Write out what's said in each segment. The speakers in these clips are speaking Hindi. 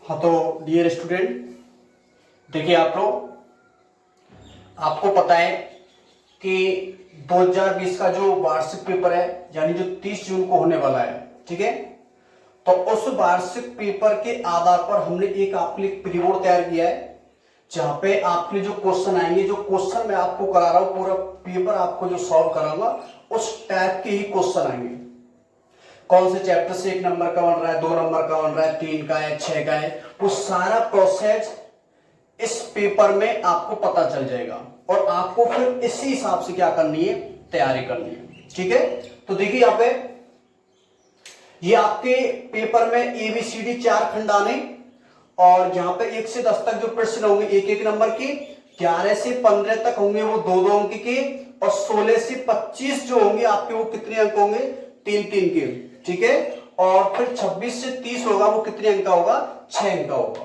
हाँ तो डियर स्टूडेंट, देखिए आप लोग, आपको पता है कि 2020 का जो वार्षिक पेपर है यानी जो 30 जून को होने वाला है, ठीक है। तो उस वार्षिक पेपर के आधार पर हमने एक आपके लिए प्री बोर्ड तैयार किया है, जहां पे आपके लिए जो क्वेश्चन आएंगे, जो क्वेश्चन मैं आपको करा रहा हूं, पूरा पेपर आपको जो सॉल्व कराऊंगा उस टाइप के ही क्वेश्चन आएंगे। कौन से चैप्टर से 1 नंबर का बन रहा है, 2 नंबर का बन रहा है, 3 का है, 6 का है, वो सारा प्रोसेस इस पेपर में आपको पता चल जाएगा और आपको फिर इसी हिसाब से क्या करनी है, तैयारी करनी है, ठीक है। तो देखिए यहाँ पे ये आपके पेपर में एबीसीडी 4 खंड आने और यहाँ पे 1 से 10 तक जो प्रश्न होंगे 1-1 नंबर के, 11 से 15 तक होंगे वो 2-2 अंक के और 16 से 25 जो होंगे आपके वो कितने अंक होंगे, 3-3 के, ठीक है। और फिर 26 से 30 होगा, वो कितने अंक का होगा, 6 अंक का होगा।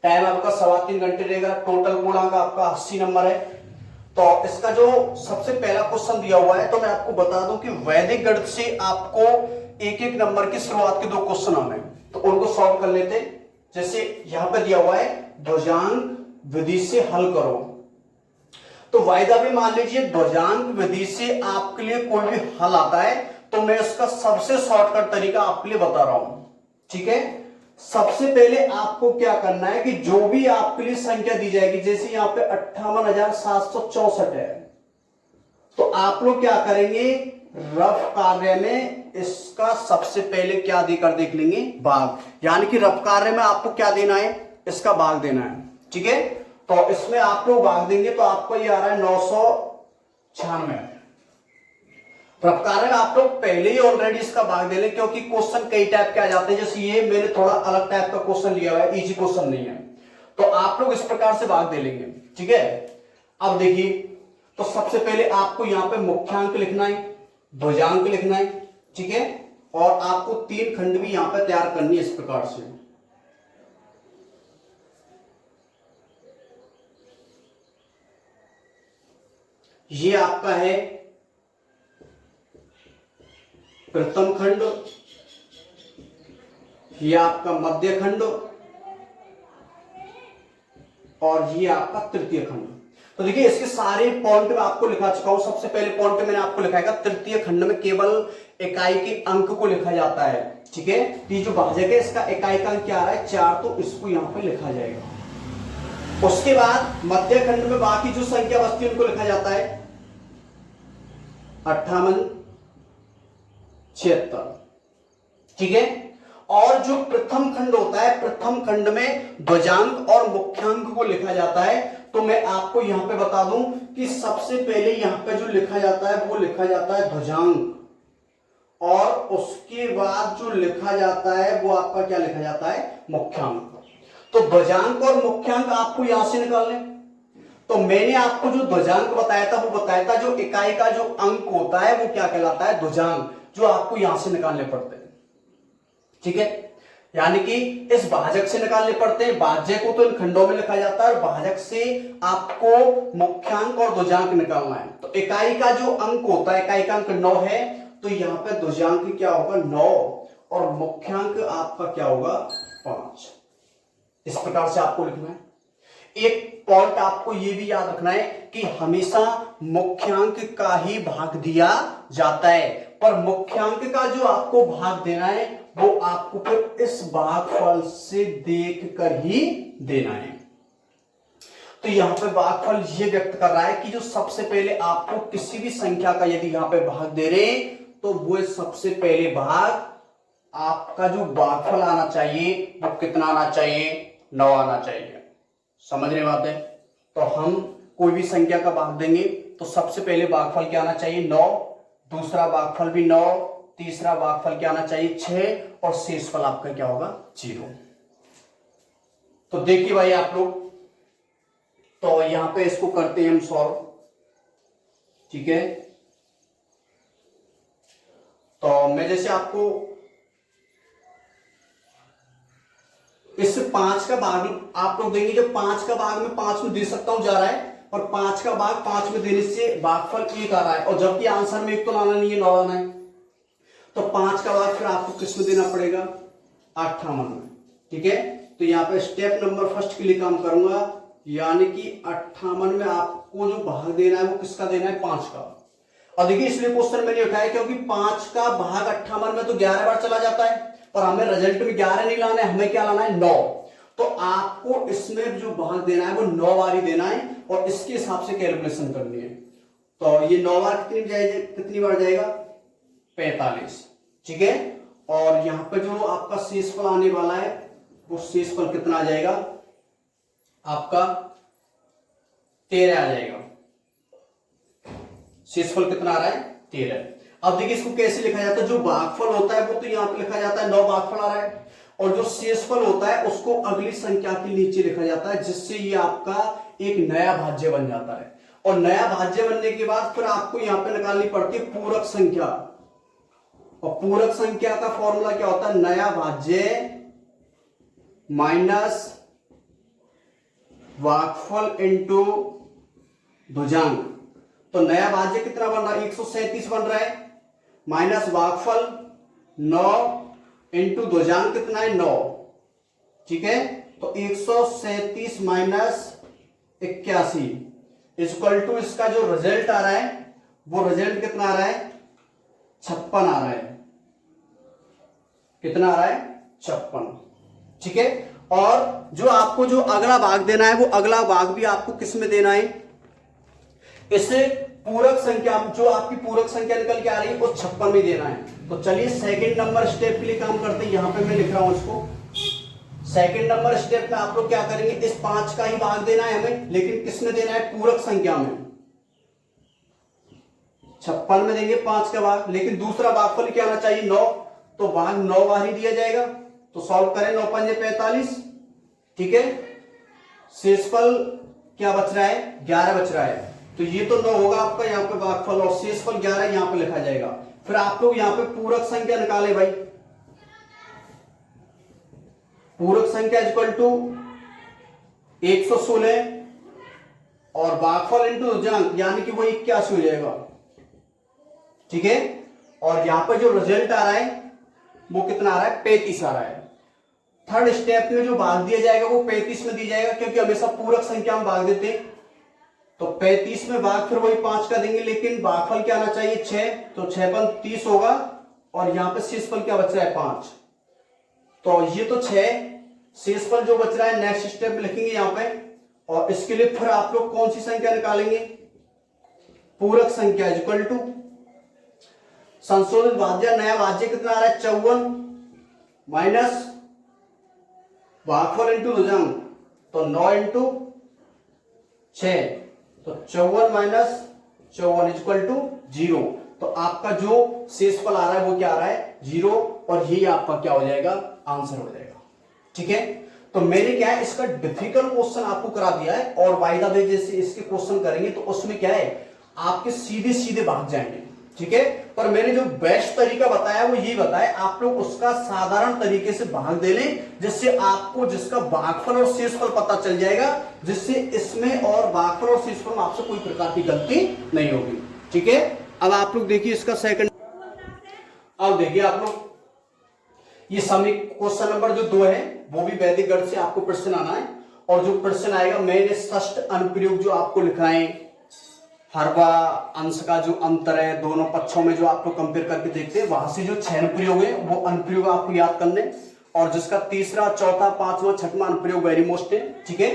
टाइम आपका 3.25 घंटे रहेगा। टोटल पूर्णांक आपका 80 नंबर है। तो इसका जो सबसे पहला क्वेश्चन दिया हुआ है, तो मैं आपको बता दूं कि वैदिक गणित से आपको 1-1 नंबर की शुरुआत के 2 क्वेश्चन आने हैं, तो उनको सॉल्व कर लेते। जैसे यहां पर दिया हुआ है ध्वजांक विधि से हल करो, तो वायदा भी मान लीजिए ध्वजांक विधि से आपके लिए कोई भी हल आता है तो मैं इसका सबसे शॉर्टकट तरीका आपके लिए बता रहा हूं, ठीक है। सबसे पहले आपको क्या करना है कि जो भी आपके लिए संख्या दी जाएगी, जैसे यहां पे 58,764 है, तो आप लोग क्या करेंगे, रफ कार्य में इसका सबसे पहले क्या देकर देख लेंगे, भाग। यानी कि रफ कार्य में आपको क्या देना है, इसका भाग देना है, ठीक है। तो इसमें आप लोग भाग देंगे तो आपको ये आ रहा है 996। रफ कार्य में आप लोग पहले ही ऑलरेडी इसका भाग दे लें, क्योंकि क्वेश्चन कई टाइप के आ जाते हैं। जैसे ये मैंने थोड़ा अलग टाइप का क्वेश्चन लिया हुआ है, इजी क्वेश्चन नहीं है, तो आप लोग इस प्रकार से भाग दे लेंगे, ठीक है। अब देखिए, तो सबसे पहले आपको यहां पे मुख्यांक लिखना है, ध्वजांक लिखना है, ठीक है। और आपको 3 खंड भी यहां पर तैयार करनी है इस प्रकार से। ये आपका है प्रथम खंड, ये आपका मध्य खंड और ये आपका तृतीय खंड। तो देखिए इसके सारे पॉइंट में आपको लिखा चुका हूं। सबसे पहले पॉइंट में मैंने आपको लिखा है तृतीय खंड में केवल इकाई के अंक को लिखा जाता है, ठीक है। ये जो भाजक है इसका इकाई का अंक क्या आ रहा है, 4, तो इसको यहां पे लिखा जाएगा। उसके बाद मध्य खंड में बाकी जो संख्या बचती है उनको लिखा जाता है 5876, ठीक है। और जो प्रथम खंड होता है, प्रथम खंड में ध्वजांक और मुख्यांक को लिखा जाता है। तो मैं आपको यहां पे बता दूं कि सबसे पहले यहां पे जो लिखा जाता है वो लिखा जाता है ध्वजांक, और उसके बाद जो लिखा जाता है वो आपका क्या लिखा जाता है, मुख्यांक। तो ध्वजांक और मुख्यांक आपको यहां से निकालने। तो मैंने आपको जो ध्वजांक बताया था वो बताया था जो इकाई का जो अंक होता है वो क्या कहलाता है, ध्वजांक, जो आपको यहां से निकालने पड़ते हैं, ठीक है। यानी कि इस भाजक से निकालने पड़ते हैं। भाज्य को तो इन खंडों में लिखा जाता है और भाजक से आपको मुख्यांक और ध्वजांक निकालना है। तो इकाई का जो अंक होता है, इकाई का अंक 9 है, तो यहां पे ध्वजांक क्या होगा, 9, और मुख्यांक आपका क्या होगा, 5। इस प्रकार से आपको लिखना है। एक पॉइंट आपको यह भी याद रखना है कि हमेशा मुख्यांक का ही भाग दिया जाता है, पर मुख्यांक का जो आपको भाग देना है वो आपको फिर इस भागफल से देखकर ही देना है। तो यहां पे भागफल ये व्यक्त कर रहा है कि जो सबसे पहले आपको किसी भी संख्या का यदि यहां पे भाग दे रहे हैं तो वो सबसे पहले भाग आपका जो भागफल आना चाहिए वो कितना आना चाहिए, 9 आना चाहिए। समझ रहे बात है। तो हम कोई भी संख्या का भाग देंगे तो सबसे पहले भागफल क्या आना चाहिए, 9, दूसरा भागफल भी 9, तीसरा भागफल क्या आना चाहिए, 6, और शेषफल आपका क्या होगा, 0। तो देखिए भाई आप लोग, तो यहां पे इसको करते हैं हम सॉल्व, ठीक है। तो मैं जैसे आपको इस 5 का भाग आप लोग देंगे, जो 5 का भाग में 5 में दे सकता हूं जा रहा है, और 5 का भाग 5 में देने से भागफल 1 आ रहा है, और जबकि आंसर में 1 तो लाना नहीं है, 9 लाना है। तो 5 का भाग फिर आपको किस में देना पड़ेगा, 58 में, ठीक है। तो यहाँ पे स्टेप नंबर फर्स्ट के लिए काम करूंगा, यानी कि 58 में आपको जो भाग देना है वो किसका देना है, 5 का। और देखिए इसलिए क्वेश्चन मैंने उठाया क्योंकि 5 का भाग 58 में तो 11 बार चला जाता है, पर हमें रिजल्ट में 11 नहीं लाना है, हमें क्या लाना है, 9। तो आपको इसमें जो भाग देना है वो 9 बार ही देना है और इसके हिसाब से कैलकुलेशन करनी है। तो ये 9 बार कितनी बार जाएगा, 45, ठीक है। और यहां पे जो आपका शेषफल आने वाला है वो शेषफल कितना आ जाएगा आपका, 13 आ जाएगा। शेषफल कितना आ रहा है, 13। अब देखिए इसको कैसे लिखा जाता है, जो भागफल होता है वो तो यहां पे लिखा जाता है, 9 भागफल आ रहा है, और जो शेषफल होता है उसको अगली संख्या के नीचे लिखा जाता है, जिससे ये आपका एक नया भाज्य बन जाता है। और नया भाज्य बनने के बाद फिर आपको यहां पे निकालनी पड़ती है पूरक संख्या, और पूरक संख्या का फॉर्मूला क्या होता है, नया भाज्य माइनस भागफल इंटू भुजांग। तो नया भाज्य कितना बन रहा है, 137 बन रहा है, माइनस भागफल 9 इंटू भुजांग कितना है, 9, ठीक है। तो 137 माइनस 81 इक्वल टू इसका जो रिजल्ट आ रहा है वो रिजल्ट कितना आ रहा है, 56 आ रहा है। कितना आ रहा है, 56, ठीक है। और जो आपको जो अगला भाग देना है वो अगला भाग भी आपको किस में देना है, इससे पूरक संख्या, जो आपकी पूरक संख्या निकल के आ रही है वो 56 में देना है। तो चलिए सेकंड नंबर स्टेप के लिए काम करते हैं। यहां पे मैं लिख रहा हूं इसको, सेकंड नंबर स्टेप में आप लोग क्या करेंगे, इस 5 का ही भाग देना है हमें, लेकिन किस में देना है, पूरक संख्या में। 56 में देंगे 5 का भाग, लेकिन दूसरा भागफल क्या आना चाहिए, 9, तो भाग 9 बार ही दिया जाएगा। तो सॉल्व करें, 9 पंजे 45, ठीक है। शेषफल क्या बच रहा है, 11 बच रहा है, तो ये तो 9 होगा आपका यहाँ पे भागफल, और शेषफल 11 यहाँ पे लिखा जाएगा। फिर आप लोग यहाँ पे पूरक संख्या निकाले भाई, पूरक संख्या इक्वल टू 116 और भागफल इंटू भुजांग यानी कि वो 81 हो जाएगा, ठीक है। और यहां पर जो रिजल्ट आ रहा है वो कितना आ रहा है, 35 आ रहा है। थर्ड स्टेप में जो भाग दिया जाएगा वो 35 में दिया जाएगा, क्योंकि हमेशा पूरक संख्या में भाग देते हैं। तो 35 में भाग फिर वही 5 का देंगे, लेकिन भागफल क्या आना चाहिए, 6, तो 6 पंच 30 होगा, और यहां पे शेषफल क्या बच रहा है, 5। तो ये तो 6, शेषफल जो बच रहा है नेक्स्ट स्टेप में लिखेंगे यहां पे, और इसके लिए फिर आप लोग कौन सी संख्या निकालेंगे, पूरक संख्या इक्वल टू संशोधित भाज्य, नया भाज्य कितना आ रहा है, 54 माइनस भागफल इंटू भुजांग, तो 9 इंटू 6, तो 54 माइनस 54 इक्वल टू 0। तो आपका जो शेषफल आ रहा है वो क्या आ रहा है, 0, और यही आपका क्या हो जाएगा, आंसर हो जाएगा, ठीक है। तो मैंने क्या है, इसका डिफिकल्ट क्वेश्चन आपको करा दिया है, और बाय द वे जैसे इसके क्वेश्चन करेंगे तो उसमें क्या है, आपके सीधे सीधे भाग जाएंगे, ठीक है। पर मैंने जो बेस्ट तरीका बताया वो ये बताया, आप लोग उसका साधारण तरीके से भाग दे लें, जिससे आपको जिसका भागफल और शेषफल पता चल जाएगा, जिससे इसमें और भागफल और शेषफल में आपसे कोई प्रकार की गलती नहीं होगी, ठीक है। अब आप लोग देखिए इसका सेकंड, अब देखिए आप लोग ये समी क्वेश्चन नंबर जो 2 है वो भी वैदिक गणित से आपको प्रश्न आना है, और जो प्रश्न आएगा मैंने षष्ठ अनुप्रयोग जो आपको लिखा है, हरवा अंश का जो अंतर है दोनों पक्षों में जो आप लोग कंपेयर करके देखते हैं, वहां से जो 6 अनुप्रयोग है वो अनुप्रयोग आपको याद करने, और जिसका तीसरा, चौथा, पांचवा, छठवां अनुप्रयोग वेरी मोस्ट है, ठीक है।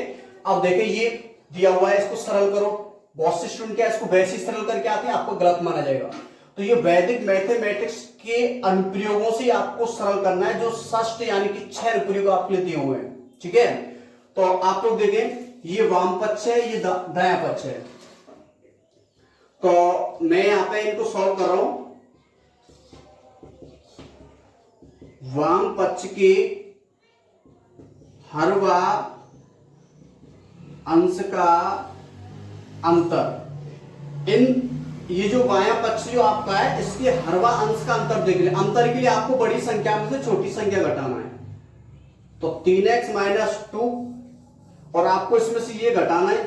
अब देखिए ये दिया हुआ है, इसको सरल करो। बहुत से स्टूडेंट क्या इसको वैसे ही सरल करके आते हैं, आपको गलत माना जाएगा। तो ये वैदिक मैथमेटिक्स के अनुप्रयोगों से आपको सरल करना है, जो षष्ठ यानी कि 6 अनुप्रयोग आपके लिए दिए हुए हैं, ठीक है। तो आप लोग देखें, ये वाम पक्ष है, ये दायां पक्ष है। तो मैं यहां पे इनको सॉल्व कर रहा हूं। वाम पक्ष के हर व अंश का अंतर, ये जो बायां पक्ष जो आपका है इसके हर व अंश का अंतर देख ले। अंतर के लिए आपको बड़ी संख्या में से छोटी संख्या घटाना है, तो 3x माइनस 2, और आपको इसमें से ये घटाना है,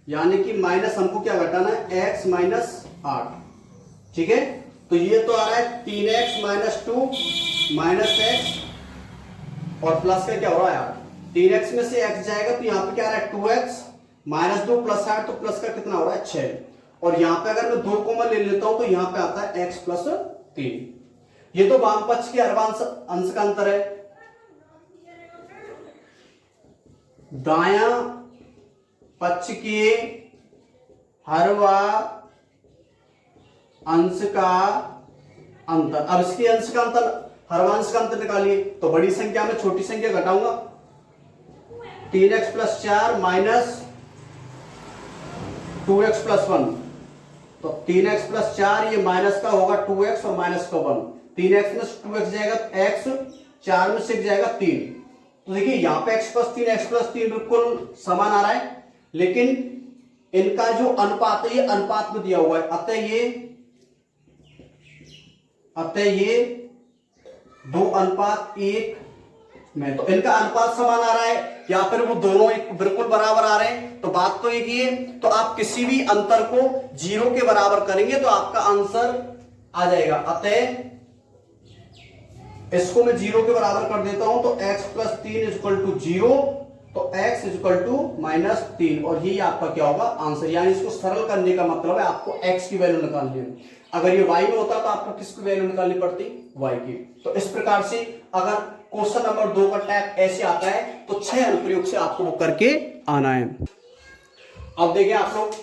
यानी कि माइनस हमको क्या घटाना है, x माइनस 8, ठीक है। तो ये तो आ रहा है 3x माइनस 2 माइनस x, और प्लस का क्या हो रहा है 8, 3x में से x जाएगा तो यहाँ पे क्या आ रहा है 2x माइनस 2 प्लस 8, तो प्लस का कितना हो रहा है 6। और यहाँ पे अगर मैं 2 कॉमन ले लेता हूं तो यहाँ पे आता है x प्लस 3। ये तो वाम पक्ष के हरवांश अंश का अंतर है। दाया पक्ष के हरवा अंश का अंतर। अब इसके अंश का अंतर, हरवांश का अंतर निकालिए। तो बड़ी संख्या में छोटी संख्या घटाऊंगा, 3x plus 4 minus 2x plus 1। तो 3x प्लस 4 ये माइनस का होगा 2x और माइनस का 1। 3x में 2x जाएगा x, 4 में 6 जाएगा 3। तो देखिए यहाँ पे x प्लस 3 बिल्कुल समान आ रहा है, लेकिन इनका जो अनुपात है ये अनुपात में दिया हुआ है। अतः ये 2:1 में, तो इनका अनुपात समान आ रहा है या फिर वो दोनों एक बिल्कुल बराबर आ रहे हैं। तो बात तो एक ही है। तो आप किसी भी अंतर को 0 के बराबर करेंगे तो आपका आंसर आ जाएगा। अतः इसको मैं 0 के बराबर कर देता हूं तो x plus 3 is equal to 0, तो x is equal to minus 3, और यही आपका क्या होगा आंसर। यानी इसको सरल करने का मतलब है आपको x की वैल्यू निकालनी है। अगर ये y में होता तो आपको किसकी वैल्यू निकालनी पड़ती, y की। तो इस प्रकार से अगर क्वेश्चन नंबर 2 का टैग ऐसे आता है तो 6 अनुप्रयोग से आपको वो करके आना है। अब देखिए आप लोग,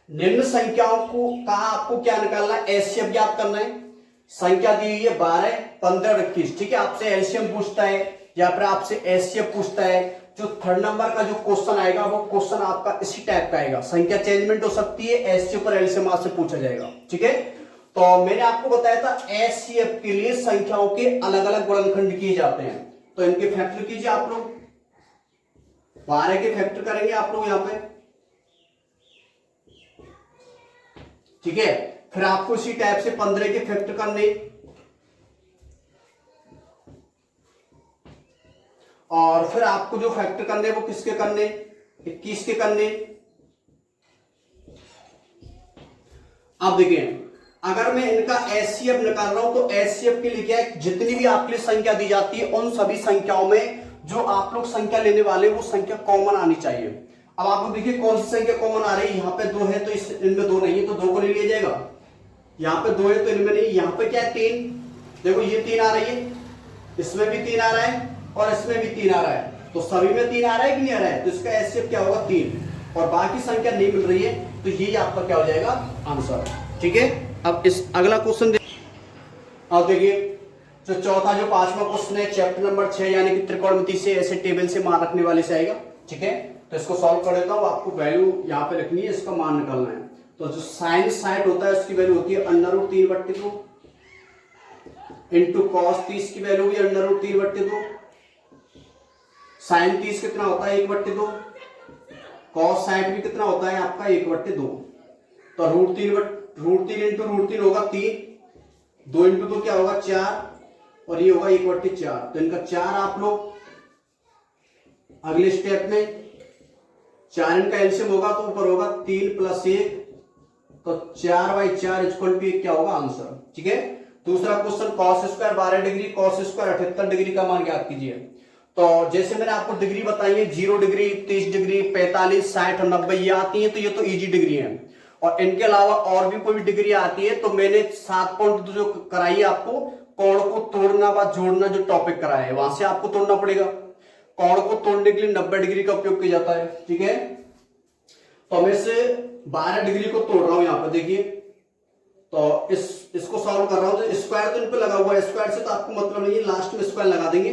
निम्न संख्याओं को कहा आपको क्या निकालना है, एलसीएम ज्ञात करना है। संख्या दी हुई है 12, 15 और 21। ठीक है, आपसे एलसीएम पूछता है या फिर आपसे एचसीएफ पूछता है। जो थर्ड नंबर का जो क्वेश्चन आएगा वो क्वेश्चन आपका इसी टाइप का आएगा। संख्या चेंजमेंट हो सकती है, एचसीएफ और एलसीएम आपसे पूछा जाएगा। ठीक है, तो मैंने आपको बताया था एचसीएफ के लिए संख्याओं के अलग अलग गुणनखंड किए जाते हैं। तो इनके फैक्टर कीजिए आप लोग। 12 के फैक्टर करेंगे आप लोग यहां पे। ठीक है, फिर आपको इसी टाइप से 15 के फैक्टर करने, और फिर आपको जो फैक्टर करने वो किसके करने, 21 के करने। अब देखिए, अगर मैं इनका एचसीएफ निकाल रहा हूं तो एचसीएफ के लिए क्या है, जितनी भी आपके लिए संख्या दी जाती है उन सभी संख्याओं में जो आप लोग संख्या लेने वाले वो संख्या कॉमन आनी चाहिए। अब आप लोग देखिए कौन सी संख्या कॉमन आ रही है। यहाँ पे 2 है तो इनमें 2 नहीं है तो 2 को ले लिया जाएगा। यहाँ पे 2 है तो इनमें नहीं। यहाँ पे क्या है 3, देखो ये 3 आ रही है, इसमें भी 3 आ रहा है और इसमें भी 3 आ रहा है। तो सभी में 3 आ रहा है कि नहीं आ रहा है, तो इसका एचसीएफ क्या होगा 3, और बाकी संख्या नहीं मिल रही है तो ये आपका क्या हो जाएगा आंसर। ठीक है, अब इस अगला क्वेश्चन अब देखिए, जो चौथा जो 5वां क्वेश्चन है चैप्टर नंबर 6 यानी कि त्रिकोणमिति से ऐसे टेबल से मान रखने वाले से आएगा। ठीक है, तो इसको सॉल्व कर देता हूं। आपको वैल्यू यहाँ पे रखनी है, इसका मान निकालना है। तो जो साइन 60 होता है उसकी वैल्यू होती है √3/2 इंटू कॉस 30 की वैल्यू भी √3/2। साइन 30 कितना होता है 1/2, कॉस 60 भी कितना होता है आपका 1/2। तो √3 इंटू √3 होगा 3, 2 इंटू 2 क्या होगा 4, और ये होगा 1/4। तो इनका 4 आप लोग अगले स्टेप में 4 इनका एलसीएम होगा तो ऊपर होगा 3 + 1, तो 4/4 इक्वल टू क्या होगा आंसर। ठीक है, दूसरा question cos square 12 degree, cos square 78 degree का मान ज्ञात कीजिए। तो जैसे मैंने आपको डिग्री बताई है 0 डिग्री, 30 डिग्री, 45, 60 और 90 ये आती है, तो ये तो इजी डिग्री है। और इनके अलावा और भी कोई डिग्री आती है तो मैंने 7 पॉइंट जो कराई है आपको, कोण को तोड़ना व जोड़ना जो टॉपिक कराया है वहां से आपको तोड़ना पड़ेगा। कोण को तोड़ने के लिए 90 डिग्री का उपयोग किया जाता है। ठीक है, तो मैं से 12 डिग्री को तोड़ रहा हूं। यहां पर देखिए, तो इसको सॉल्व कर रहा हूं तो स्क्वायर तो इन पे लगा हुआ है, स्क्वायर से तो आपको मतलब नहीं है, लास्ट में स्क्वायर लगा देंगे।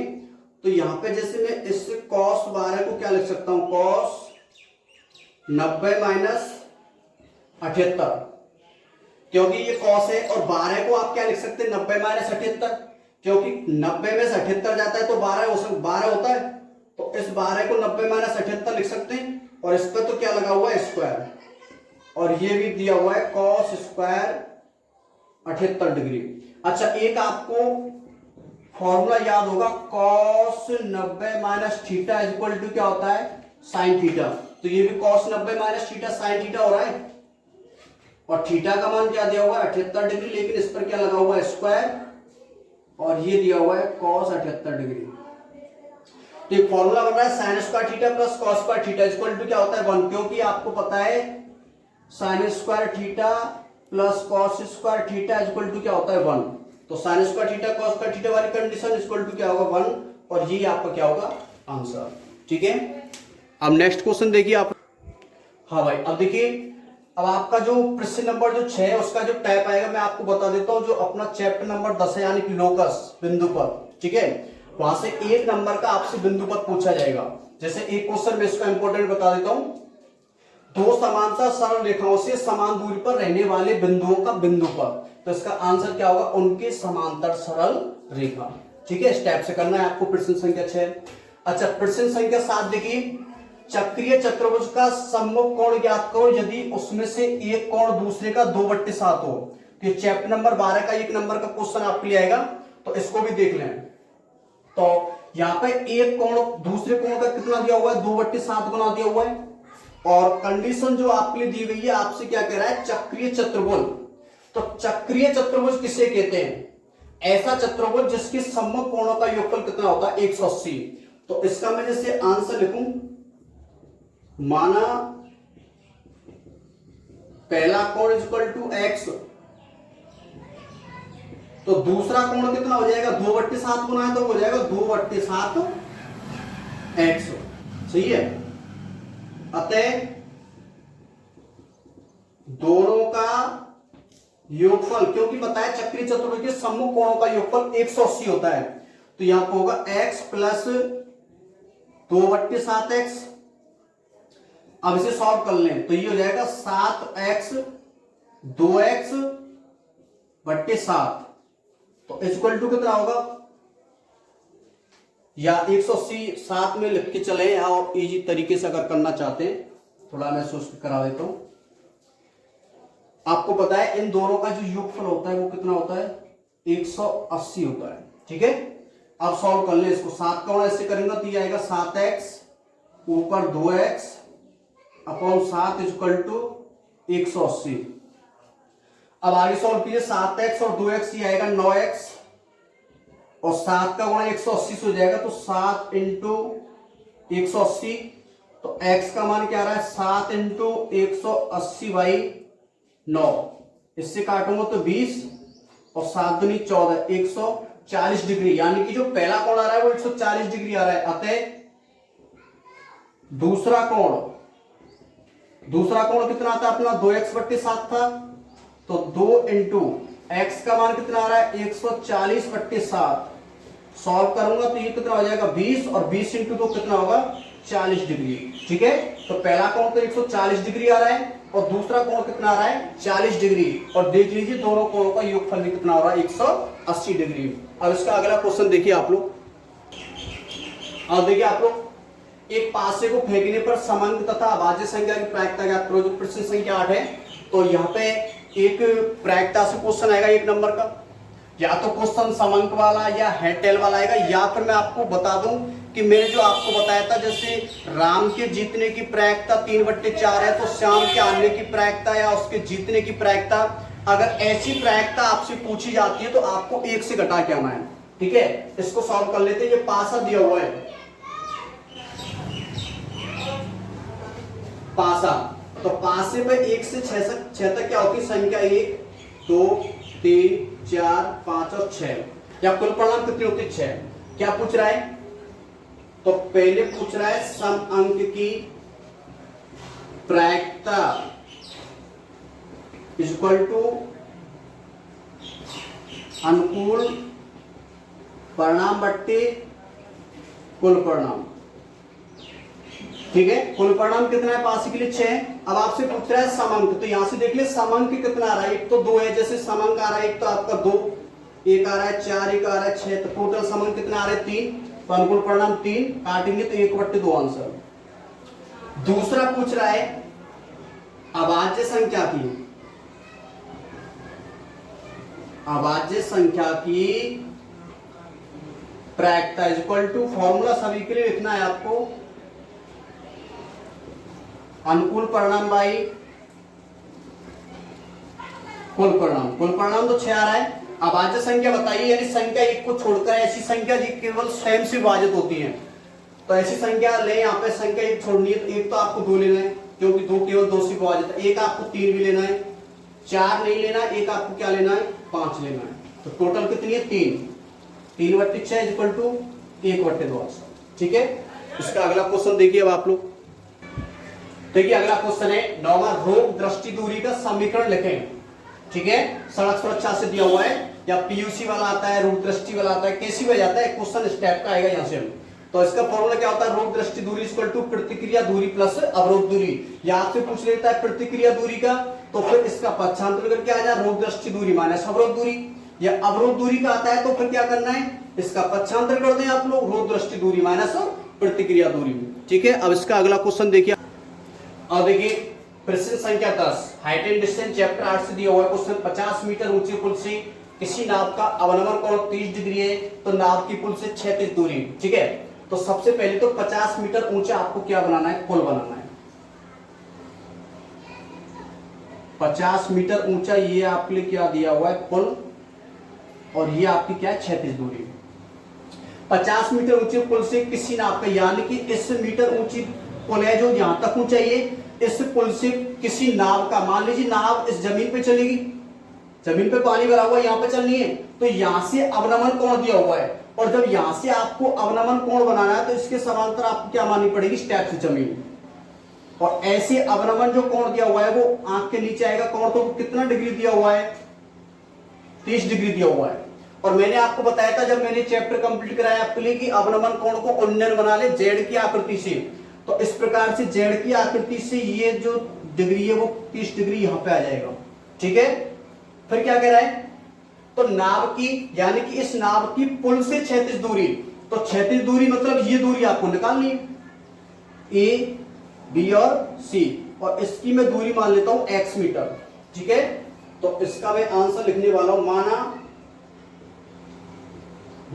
तो यहां पे जैसे मैं इससे cos 12 को क्या लिख सकता हूं, cos 90 - 78, क्योंकि ये cos है। और 12 को आप क्या लिख सकते हैं 90 - 78, क्योंकि 90 में से 78 जाता है तो 12 होता है। तो इस 12 को 90 - 78 लिख सकते हैं। और इस पर तो क्या लगा हुआ है स्क्वायर, और ये भी दिया हुआ है cos स्क्वायर 78 डिग्री। अच्छा, एक आपको फॉर्मूला याद होगा, cos 90 - थीटा इक्वल टू क्या होता है sin थीटा। तो ये भी cos 90 - थीटा sin थीटा हो रहा है, और थीटा का मान क्या दिया हुआ है 78 डिग्री, लेकिन इस पर क्या लगा हुआ है स्क्वायर, और ये दिया हुआ है cos 78 डिग्री। तो एक फॉर्मूला बन रहा है sine square theta plus cos square theta equal to क्या होता है 1, क्योंकि आपको पता है sine square theta plus cos square theta equal to क्या होता है 1। तो sine square theta cos square theta वाली कंडीशन इक्वल टू क्या होगा 1, और ये आपका क्या होगा आंसर। ठीक है, अब नेक्स्ट क्वेश्चन देखिए आप। हाँ भाई, अब देखिए, अब आपका जो प्रश्न नंबर जो 6 है उसका जो टाइप आएगा मैं आपको बता देता हूं। जो अपना चैप्टर नंबर 10 है यानी कि लोकस बिंदु पद, ठीक है, वहां से 1 नंबर का आपसे बिंदु पद पूछा जाएगा। जैसे एक क्वेश्चन में इसका इंपॉर्टेंट बता देता हूं, दो समांतर सरल रेखाओं से समान दूरी पर रहने वाले बिंदुओं का बिंदु पद। तो इसका आंसर क्या होगा, उनके समांतर सरल रेखा। ठीक है, इस टाइप से करना है आपको प्रश्न संख्या 6। अच्छा, प्रश्न संख्या 7 देखिए, चक्रीय चतुर्भुज का सम्मुख कोण ज्ञात करो यदि उसमें से एक कोण दूसरे का 2/7 हो। तो चैप्टर नंबर 12 का 1 नंबर का क्वेश्चन आपके लिए आएगा, तो इसको भी देख लें। तो यहाँ पे एक कोण दूसरे कोण का कितना दिया हुआ है, 2/7 गुना दिया हुआ है, और कंडीशन जो आपके लिए दी गई है, आपसे क्या कह रहा है, चक्रीय चतुर्भुज। तो चक्रीय चतुर्भुज किसे कहते हैं, ऐसा चतुर्भुज जिसके सम्मुख कोणों का योगफल कितना होता है 180। तो इसका मैं जैसे आंसर लिखूं, माना पहला कोण इक्वल टू x, तो दूसरा कोण कितना हो जाएगा, 2/7 गुना है तो हो जाएगा 2/7 x। सही है, अतः दोनों का योगफल, क्योंकि बताया चक्रीय चतुर्भुज के सम्मुख कोणों का योगफल 180 होता है, तो यहां पर होगा x प्लस 2/7x। अब इसे सॉल्व कर लें तो ये हो जाएगा 7x 2x/7, तो इक्वल टू कितना होगा, या 180 7 में लिख के चले, और इजी तरीके से अगर करना चाहते हैं, थोड़ा मैं सोच करा देता हूं। आपको पता है इन दोनों का जो योगफल होता है वो कितना होता है, 180 होता है। ठीक है, अब सॉल्व कर ले इसको। 7 का ऐसे करेंगे तो ये आएगा 7x ऊपर 2x अपॉन 7 इक्वल टू 180। अब आगे सॉल्व कीजिए, 7x और 2x ये आएगा 9x, और 7 का गुणा 180 से हो जाएगा, तो 7 इंटू 180, तो x का मान क्या आ रहा है, 7 इंटू 180/9। इससे काटूंगा तो 20, और 7 दूनी 14, 140 डिग्री, यानी कि जो पहला कोण आ रहा है वो 140 डिग्री आ रहा है। अतः दूसरा कोण कितना आता है अपना, 2x/7 था, तो 2 इंटू x का मान कितना आ रहा है 140/7। सॉल्व करूंगा तो ये कितना हो जाएगा 20, और 20 इंटू 2 कितना होगा 40 डिग्री। ठीक है, तो पहला कोण तो 140 डिग्री आ रहा है, और दूसरा कोण कितना आ रहा है 40 डिग्री, और देख लीजिए दोनों कोणों का योगफल भी कितना हो रहा है 180 डिग्री। अब इसका अगला क्वेश्चन देखिए आप लोग। अब देखिए आप लोग, एक पासे को फेंकने पर समंक तथा अभाज्य संख्या की प्रायिकता ज्ञात करो। जो प्रश्न संख्या 8 है, तो यहाँ पे एक प्रायिकता से क्वेश्चन आएगा 1 नंबर का, या तो क्वेश्चन समंक वाला या हेड टेल वाला आएगा, या फिर मैं आपको बता दूं कि मैंने जो आपको बताया था, जैसे राम के जीतने की प्रायिकता 3/4 है, तो श्याम के हारने की प्रायिकता या उसके जीतने की प्रायिकता, अगर ऐसी प्रायिकता आपसे पूछी जाती है तो आपको 1 से घटा के आना है। ठीक है, इसको सॉल्व कर लेते हैं। ये पासा दिया हुआ है, पासा, तो पासे पे 1 से 6 तक क्या होती है संख्या, 1 2 3 4 5 और 6, या कुल परिणाम कितनी होती है 6। क्या पूछ रहा है, तो पहले पूछ रहा है सम अंक की प्रायिकता इक्वल टू अनुकूल परिणाम बट्टे कुल परिणाम। ठीक है, कुल परिणाम कितना है पासे के लिए 6। अब आपसे पूछ रहा है समंक, तो यहां से देख ले समंक कितना आ रहा है, एक तो 2 है, जैसे समंक आ रहा है एक तो आपका 2, एक आ रहा है 4, एक आ रहा है 6, तो टोटल समंक कितना आ रहा है 3, तो अनुकूल परिणाम 3, काटेंगे तो 1/2 आंसर। दूसरा पूछ रहा है अभाज्य संख्या की, अभाज्य संख्या की प्रायिकता इक्वल टू, फॉर्मूला सभी के लिए लिखना है आपको, अनुकूल परिणाम बाई कुल परिणाम। कुल परिणाम तो 6 आ रहा है। अभाज्य संख्या बताइए, यानी संख्या 1 को छोड़कर ऐसी संख्या जी केवल स्वयं से विभाजित होती है। तो ऐसी संख्या ले, यहाँ पे संख्या एक छोड़नी है, तो एक तो आपको 2 लेना है क्योंकि 2 केवल 2 से को आ जाता है। एक आपको 3 भी लेना है, 4 नहीं लेना, एक आपको क्या लेना है 5 लेना है। तो टोटल कितनी है 3 बट्टे 6 इक्वल टू 1 बट्टे 2। ठीक है, इसका अगला क्वेश्चन देखिए। अब आप लोग देखिए, अगला क्वेश्चन है नौवां, रोग दृष्टि दूरी का समीकरण लिखें। ठीक है, सड़क सुरक्षा से दिया हुआ है, या पीयूसी वाला आता है, रोग दृष्टि वाला आता है, कैसी में जाता है क्वेश्चन इस टाइप का आएगा यहाँ से। तो इसका फॉर्मूला क्या होता है, रोग दृष्टि दूरी इक्वल टू प्रतिक्रिया दूरी प्लस अवरोध दूरी। या आपसे पूछ लेता है प्रतिक्रिया दूरी का, तो फिर इसका पक्षांतर करके आ जाए रोग दृष्टि दूरी माइनस अवरोध दूरी। या अवरोध दूरी का आता है तो फिर क्या करना है, इसका पक्षांतर कर दें आप लोग, रोग दृष्टि दूरी माइनस प्रतिक्रिया दूरी। ठीक है, अब इसका अगला क्वेश्चन देखिए। अब देखिए प्रश्न संख्या 10, हाइट एंड डिस्टेंस चैप्टर 8 से दिया हुआ है क्वेश्चन। 50 मीटर ऊंचे पुल से किसी नाव का अवनमन कोण 30 डिग्री है, तो नाव की पुल से क्षैतिज दूरी। ठीक है, तो सबसे पहले तो 50 मीटर ऊंचा आपको क्या बनाना है, पुल बनाना है। 50 मीटर ऊंचा ये आपके लिए क्या दिया हुआ है, पुल, और ये आपकी क्या है, क्षैतिज दूरी। 50 मीटर ऊंचे पुल से किसी नाव का, यानी कि इस मीटर ऊंची पुल है जो यहां तक ऊंचाई है, इस पुल से किसी नाव का, मान लीजिए नाव इस जमीन पे चलेगी, जमीन पे पानी भरा हुआ यहां पे चलनी है, तो यहां से अवनमन कोण दिया हुआ है, और जब यहां से आपको अवनमन कोण बनाना है तो इसके समांतर आपको क्या माननी पड़ेगी, स्टेप से जमीन। और ऐसे अवनमन जो कोण दिया हुआ है वो आंख के नीचे आएगा कोण, तो कितना डिग्री दिया हुआ है, 30 डिग्री दिया हुआ है। और मैंने आपको बताया था जब मैंने चैप्टर कंप्लीट कराया आपके लिए कि अवनमन कोण को उन्नयन बना ले जेड की आकृति से, तो इस प्रकार से जेड की आकृति से ये जो डिग्री है वो 30 डिग्री यहां पे आ जाएगा। ठीक है, फिर क्या कह रहा है, तो नाव की, यानी कि इस नाव की पुल से क्षैतिज दूरी, तो क्षैतिज दूरी मतलब ये दूरी आपको निकालनी है, ए बी और सी, और इसकी मैं दूरी मान लेता हूं x मीटर। ठीक है, तो इसका मैं आंसर लिखने वाला हूं, माना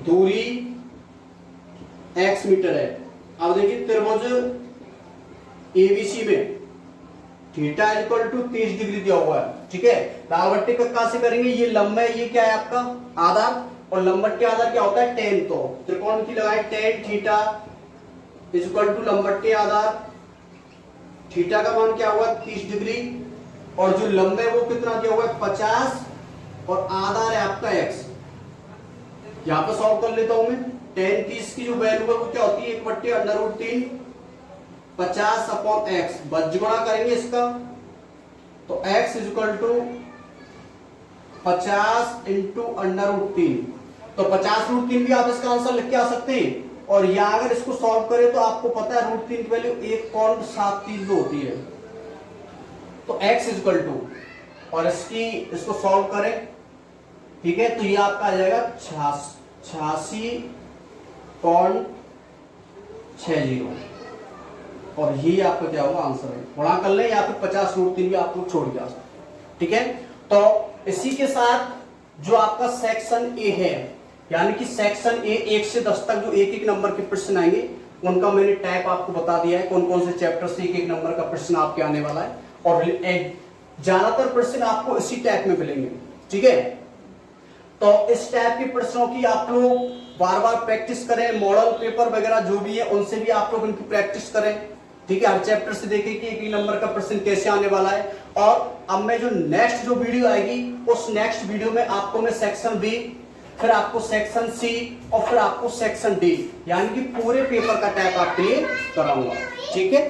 दूरी x मीटर है। अब देखिए त्रिभुज एबीसी में थीटा इक्वल टू 30 डिग्री दिया हुआ है। ठीक है, लालबट्टी कक्का से करेंगे, ये लंब है, ये क्या है आपका आधार, और लंबट्टी आधार क्या होता है, टेन। तो त्रिकोण की लगाए टेन थीटा इक्वल टू लंबट्टी आधार, थीटा का मान क्या हुआ 30 डिग्री, और जो लंब है वो कितना दिया हुआ है 50, और आधार है आपका x। यहां पर सॉल्व कर लेता हूं मैं, टेन 30 की जो वैल्यू है वो क्या होती है 1/√3 50 अपॉन x, बज्जुगुणा करेंगे इसका, तो x इक्वल टू 50 इंटू √3, तो 50√3 भी आप इसका आंसर लिख के आ सकते हैं। और यहां अगर इसको सॉल्व करें तो आपको पता है √3 की वैल्यू 1.73 होती है, तो x इक्वल टू, और इसको सॉल्व करें, ठीक है, तो ये आपका आ जाएगा 86.60, और ये आपका क्या होगा आंसर है। गुणा कर ले, या फिर 50√3 भी आप लोग छोड़ जा सकते। ठीक है, तो इसी के साथ जो आपका सेक्शन ए है, यानी कि सेक्शन ए 1 से 10 तक जो एक एक नंबर के प्रश्न आएंगे उनका मैंने टाइप आपको बता दिया है, कौन कौन से चैप्टर से एक एक नंबर का प्रश्न आपके आने वाला है, और ज्यादातर प्रश्न आपको इसी टाइप में मिलेंगे। ठीक है, तो इस टाइप के प्रश्नों की आप लोग बार बार प्रैक्टिस करें, मॉडल पेपर वगैरह जो भी है उनसे भी आप लोग इनकी प्रैक्टिस करें। ठीक है, हर चैप्टर से देखें कि एक नंबर का प्रश्न कैसे आने वाला है। और अब मैं जो नेक्स्ट जो वीडियो आएगी उस नेक्स्ट वीडियो में आपको मैं सेक्शन बी, फिर आपको सेक्शन सी, और फिर आपको सेक्शन डी, यानी कि पूरे पेपर का टाइप आपके लिए कराऊंगा। ठीक है।